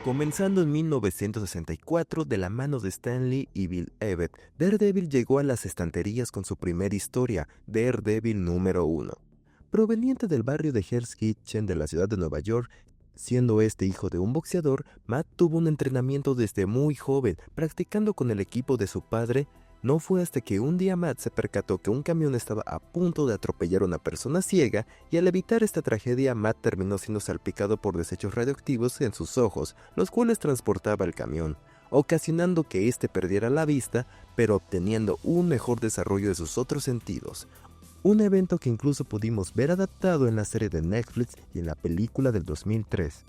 Comenzando en 1964 de la mano de Stan Lee y Bill Evett, Daredevil llegó a las estanterías con su primera historia, Daredevil número 1. Proveniente del barrio de Hell's Kitchen de la ciudad de Nueva York, siendo este hijo de un boxeador, Matt tuvo un entrenamiento desde muy joven, practicando con el equipo de su padre. No fue hasta que un día Matt se percató que un camión estaba a punto de atropellar a una persona ciega, y al evitar esta tragedia, Matt terminó siendo salpicado por desechos radioactivos en sus ojos, los cuales transportaba el camión, ocasionando que éste perdiera la vista, pero obteniendo un mejor desarrollo de sus otros sentidos. Un evento que incluso pudimos ver adaptado en la serie de Netflix y en la película del 2003.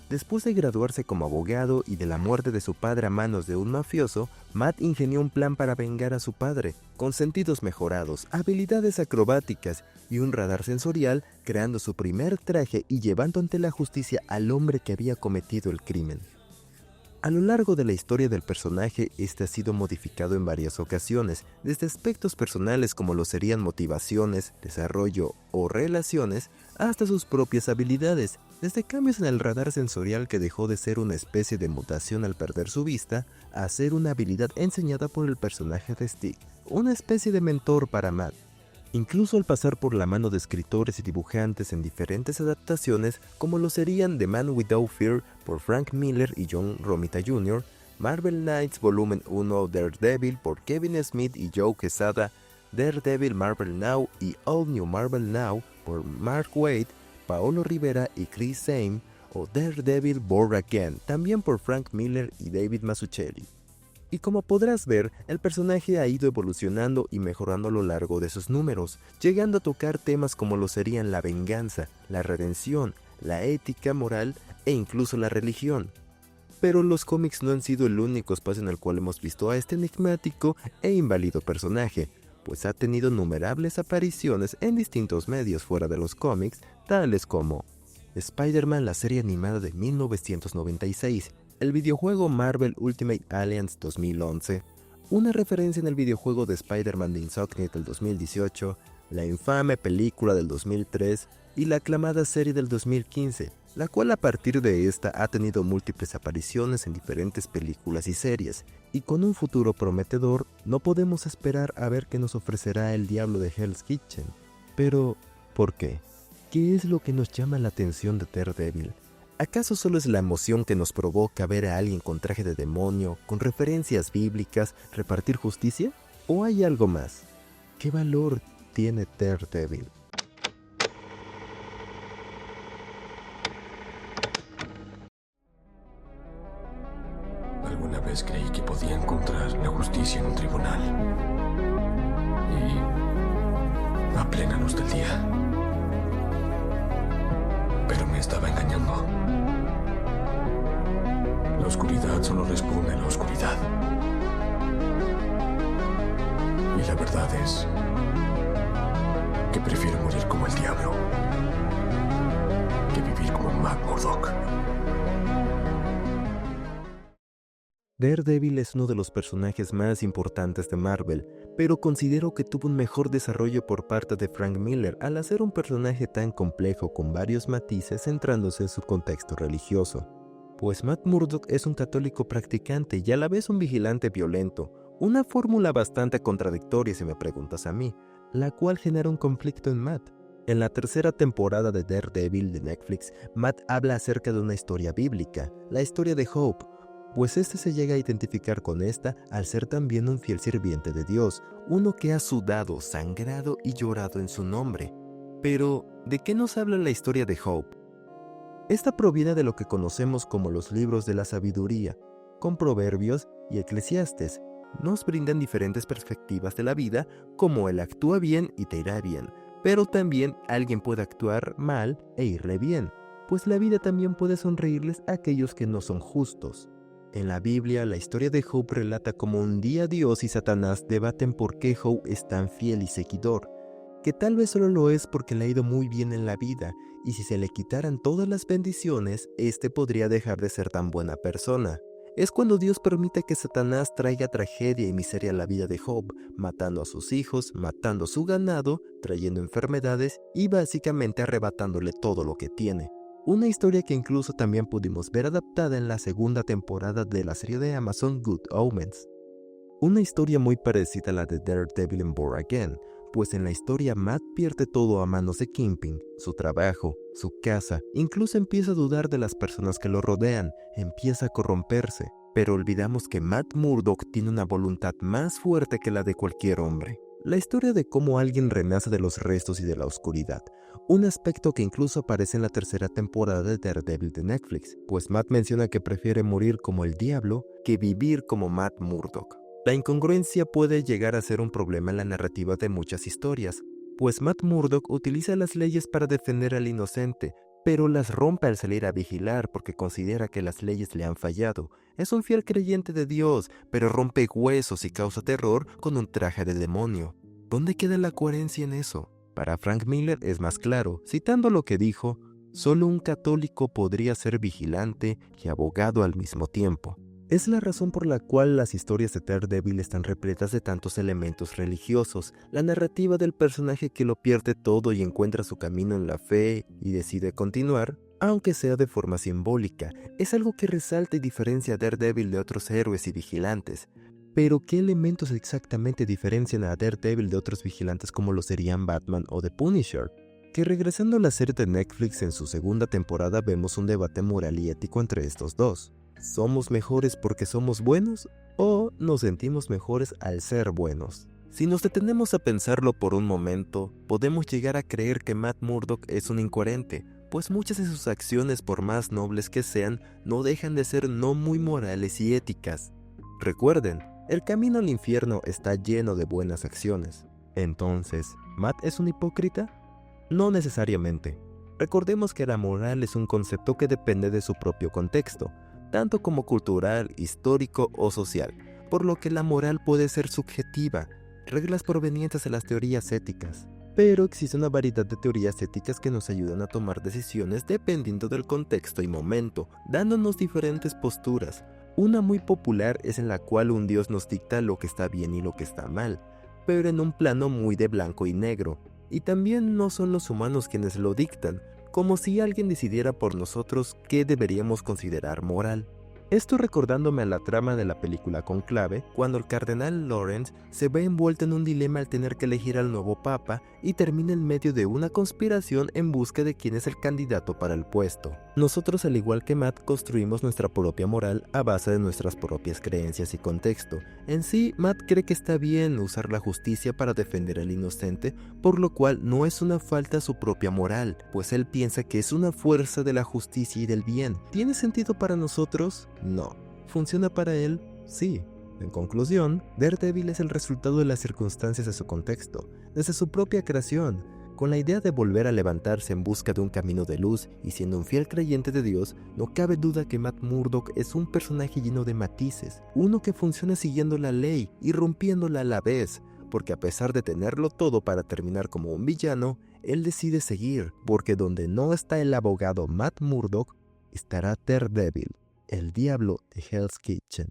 Después de graduarse como abogado y de la muerte de su padre a manos de un mafioso, Matt ingenió un plan para vengar a su padre, con sentidos mejorados, habilidades acrobáticas y un radar sensorial, creando su primer traje y llevando ante la justicia al hombre que había cometido el crimen. A lo largo de la historia del personaje, este ha sido modificado en varias ocasiones, desde aspectos personales como lo serían motivaciones, desarrollo o relaciones, hasta sus propias habilidades, desde cambios en el radar sensorial que dejó de ser una especie de mutación al perder su vista, a ser una habilidad enseñada por el personaje de Stick, una especie de mentor para Matt. Incluso al pasar por la mano de escritores y dibujantes en diferentes adaptaciones, como lo serían The Man Without Fear por Frank Miller y John Romita Jr., Marvel Knights Volumen 1 Daredevil por Kevin Smith y Joe Quesada, Daredevil Marvel Now y All New Marvel Now por Mark Waid, Paolo Rivera y Chris Zane, o Daredevil Born Again, también por Frank Miller y David Mazzucchelli. Y como podrás ver, el personaje ha ido evolucionando y mejorando a lo largo de sus números, llegando a tocar temas como lo serían la venganza, la redención, la ética moral e incluso la religión. Pero los cómics no han sido el único espacio en el cual hemos visto a este enigmático e inválido personaje, pues ha tenido innumerables apariciones en distintos medios fuera de los cómics, tales como Spider-Man, la serie animada de 1996, el videojuego Marvel Ultimate Alliance 2011, una referencia en el videojuego de Spider-Man de Insomniac del 2018, la infame película del 2003 y la aclamada serie del 2015, la cual a partir de esta ha tenido múltiples apariciones en diferentes películas y series, y con un futuro prometedor no podemos esperar a ver qué nos ofrecerá el diablo de Hell's Kitchen. Pero, ¿por qué? ¿Qué es lo que nos llama la atención de Daredevil? ¿Acaso solo es la emoción que nos provoca ver a alguien con traje de demonio, con referencias bíblicas, repartir justicia? ¿O hay algo más? ¿Qué valor tiene Daredevil? Alguna vez creí que podía encontrar la justicia en un tribunal. Y a plena luz del día. Pero me estaba engañando. La oscuridad solo responde a la oscuridad. Y la verdad es que prefiero morir como el diablo que vivir como Matt Murdock. Daredevil es uno de los personajes más importantes de Marvel, pero considero que tuvo un mejor desarrollo por parte de Frank Miller al hacer un personaje tan complejo con varios matices centrándose en su contexto religioso. Pues Matt Murdock es un católico practicante y a la vez un vigilante violento, una fórmula bastante contradictoria si me preguntas a mí, la cual genera un conflicto en Matt. En la tercera temporada de Daredevil de Netflix, Matt habla acerca de una historia bíblica, la historia de Hope, pues este se llega a identificar con esta al ser también un fiel sirviente de Dios, uno que ha sudado, sangrado y llorado en su nombre. Pero, ¿de qué nos habla la historia de Hope? Esta proviene de lo que conocemos como los libros de la sabiduría, con Proverbios y Eclesiastes. Nos brindan diferentes perspectivas de la vida, como el actúa bien y te irá bien, pero también alguien puede actuar mal e irle bien, pues la vida también puede sonreírles a aquellos que no son justos. En la Biblia, la historia de Job relata cómo un día Dios y Satanás debaten por qué Job es tan fiel y seguidor, que tal vez solo lo es porque le ha ido muy bien en la vida, y si se le quitaran todas las bendiciones, este podría dejar de ser tan buena persona. Es cuando Dios permite que Satanás traiga tragedia y miseria a la vida de Job, matando a sus hijos, matando a su ganado, trayendo enfermedades y básicamente arrebatándole todo lo que tiene. una historia que incluso también pudimos ver adaptada en la segunda temporada de la serie de Amazon Good Omens. Una historia muy parecida a la de Daredevil en Born Again, pues en la historia Matt pierde todo a manos de Kingpin, su trabajo, su casa, incluso empieza a dudar de las personas que lo rodean, empieza a corromperse. Pero olvidamos que Matt Murdock tiene una voluntad más fuerte que la de cualquier hombre. La historia de cómo alguien renace de los restos y de la oscuridad, un aspecto que incluso aparece en la tercera temporada de Daredevil de Netflix, pues Matt menciona que prefiere morir como el diablo que vivir como Matt Murdock. La incongruencia puede llegar a ser un problema en la narrativa de muchas historias, pues Matt Murdock utiliza las leyes para defender al inocente, pero las rompe al salir a vigilar porque considera que las leyes le han fallado. Es un fiel creyente de Dios, pero rompe huesos y causa terror con un traje de demonio. ¿Dónde queda la coherencia en eso? Para Frank Miller es más claro, citando lo que dijo: solo un católico podría ser vigilante y abogado al mismo tiempo. Es la razón por la cual las historias de Daredevil están repletas de tantos elementos religiosos. La narrativa del personaje que lo pierde todo y encuentra su camino en la fe y decide continuar, aunque sea de forma simbólica, es algo que resalta y diferencia a Daredevil de otros héroes y vigilantes. Pero, ¿qué elementos exactamente diferencian a Daredevil de otros vigilantes como lo serían Batman o The Punisher? Que regresando a la serie de Netflix en su segunda temporada vemos un debate moral y ético entre estos dos. ¿Somos mejores porque somos buenos o nos sentimos mejores al ser buenos? Si nos detenemos a pensarlo por un momento, podemos llegar a creer que Matt Murdock es un incoherente, pues muchas de sus acciones, por más nobles que sean, no dejan de ser no muy morales y éticas. Recuerden, el camino al infierno está lleno de buenas acciones. Entonces, ¿Matt es un hipócrita? No necesariamente. Recordemos que la moral es un concepto que depende de su propio contexto, tanto como cultural, histórico o social, por lo que la moral puede ser subjetiva, reglas provenientes de las teorías éticas. Pero existe una variedad de teorías éticas que nos ayudan a tomar decisiones dependiendo del contexto y momento, dándonos diferentes posturas. Una muy popular es en la cual un dios nos dicta lo que está bien y lo que está mal, pero en un plano muy de blanco y negro. Y también no son los humanos quienes lo dictan, como si alguien decidiera por nosotros qué deberíamos considerar moral. Esto recordándome a la trama de la película Conclave, cuando el cardenal Lawrence se ve envuelto en un dilema al tener que elegir al nuevo papa y termina en medio de una conspiración en busca de quién es el candidato para el puesto. Nosotros, al igual que Matt, construimos nuestra propia moral a base de nuestras propias creencias y contexto. En sí, Matt cree que está bien usar la justicia para defender al inocente, por lo cual no es una falta a su propia moral, pues él piensa que es una fuerza de la justicia y del bien. ¿Tiene sentido para nosotros? No. ¿Funciona para él? Sí. En conclusión, Daredevil es el resultado de las circunstancias de su contexto, desde su propia creación, con la idea de volver a levantarse en busca de un camino de luz y siendo un fiel creyente de Dios. No cabe duda que Matt Murdock es un personaje lleno de matices, uno que funciona siguiendo la ley y rompiéndola a la vez, porque a pesar de tenerlo todo para terminar como un villano, él decide seguir, porque donde no está el abogado Matt Murdock, estará Daredevil, el diablo de Hell's Kitchen.